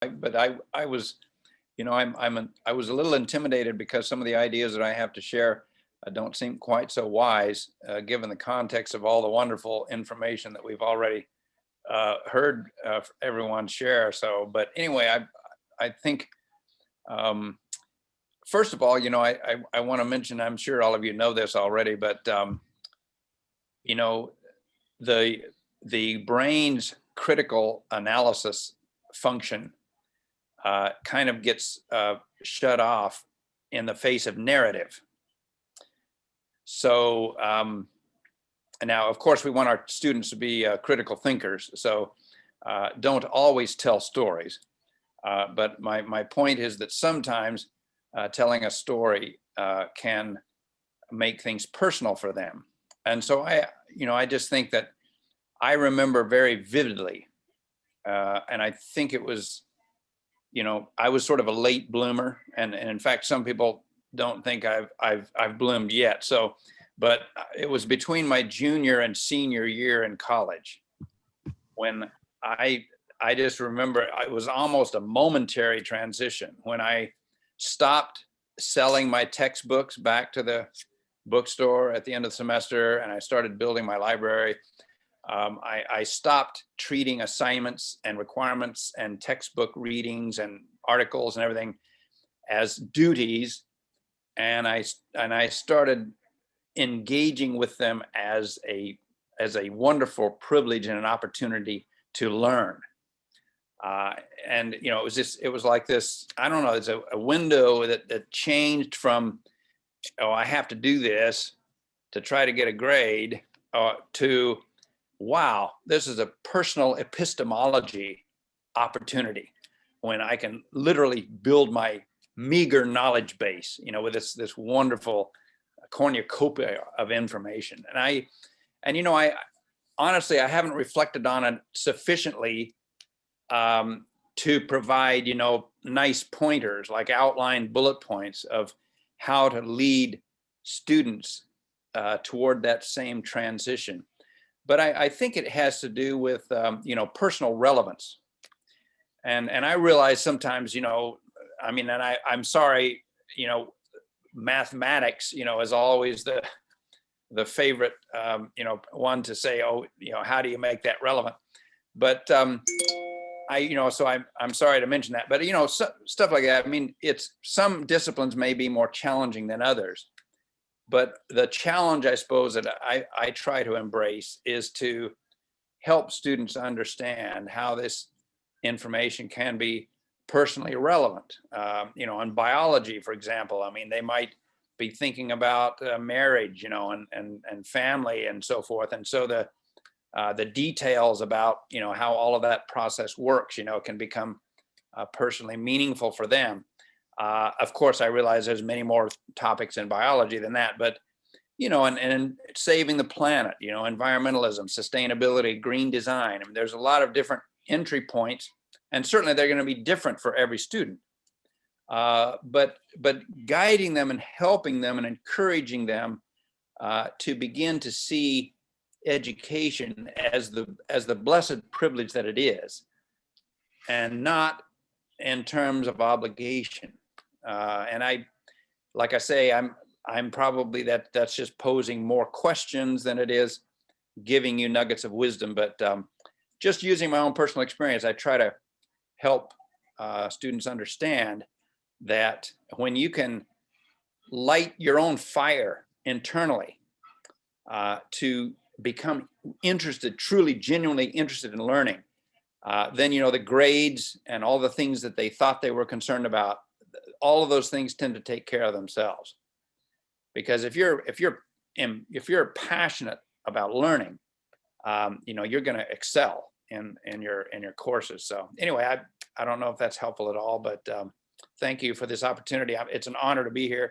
But I was, I was a little intimidated because some of the ideas that I have to share don't seem quite so wise, given the context of all the wonderful information that we've already heard everyone share. So, but anyway, I think um, first of all, I want to mention. I'm sure all of you know this already, but you know, the the brain's critical analysis function kind of gets shut off in the face of narrative. So now, of course, we want our students to be critical thinkers. So don't always tell stories. But my point is that sometimes telling a story can make things personal for them. And so I just think that I remember very vividly, and I think it was, I was sort of a late bloomer, and in fact, some people don't think I've bloomed yet. So, but it was between my junior and senior year in college when I I just remember it was almost a momentary transition when I stopped selling my textbooks back to the bookstore at the end of the semester, and I started building my library. I stopped treating assignments and requirements and textbook readings and articles and everything as duties, and I started engaging with them as a wonderful privilege and an opportunity to learn. And it was like this. I don't know. It's a window that changed from, oh, I have to do this to try to get a grade, to, wow, this is a personal epistemology opportunity when I can literally build my meager knowledge base, with this wonderful cornucopia of information. And I honestly, I haven't reflected on it sufficiently to provide, nice pointers, like outline bullet points of how to lead students toward that same transition. But I think it has to do with, personal relevance. And I realize sometimes, and I'm sorry, mathematics, is always the favorite, one to say, oh, how do you make that relevant? But so I'm sorry to mention that, but stuff like that. I mean, it's some disciplines may be more challenging than others, but the challenge, I suppose, that I try to embrace is to help students understand how this information can be personally relevant. In biology, for example, I mean, they might be thinking about marriage, and family and so forth, and so the details about how all of that process works can become personally meaningful for them. Of course, I realize there's many more topics in biology than that, but and saving the planet, environmentalism, sustainability, green design. I mean, there's a lot of different entry points, and certainly they're going to be different for every student. But guiding them and helping them and encouraging them to begin to see education as the blessed privilege that it is, and not in terms of obligation. And like I say, I'm probably that's just posing more questions than it is giving you nuggets of wisdom. But just using my own personal experience, I try to help students understand that when you can light your own fire internally to become interested, truly, genuinely interested in learning, then the grades and all the things that they thought they were concerned about, all of those things tend to take care of themselves. Because if you're passionate about learning, you're going to excel in your courses. So anyway, I don't know if that's helpful at all, but thank you for this opportunity. It's an honor to be here.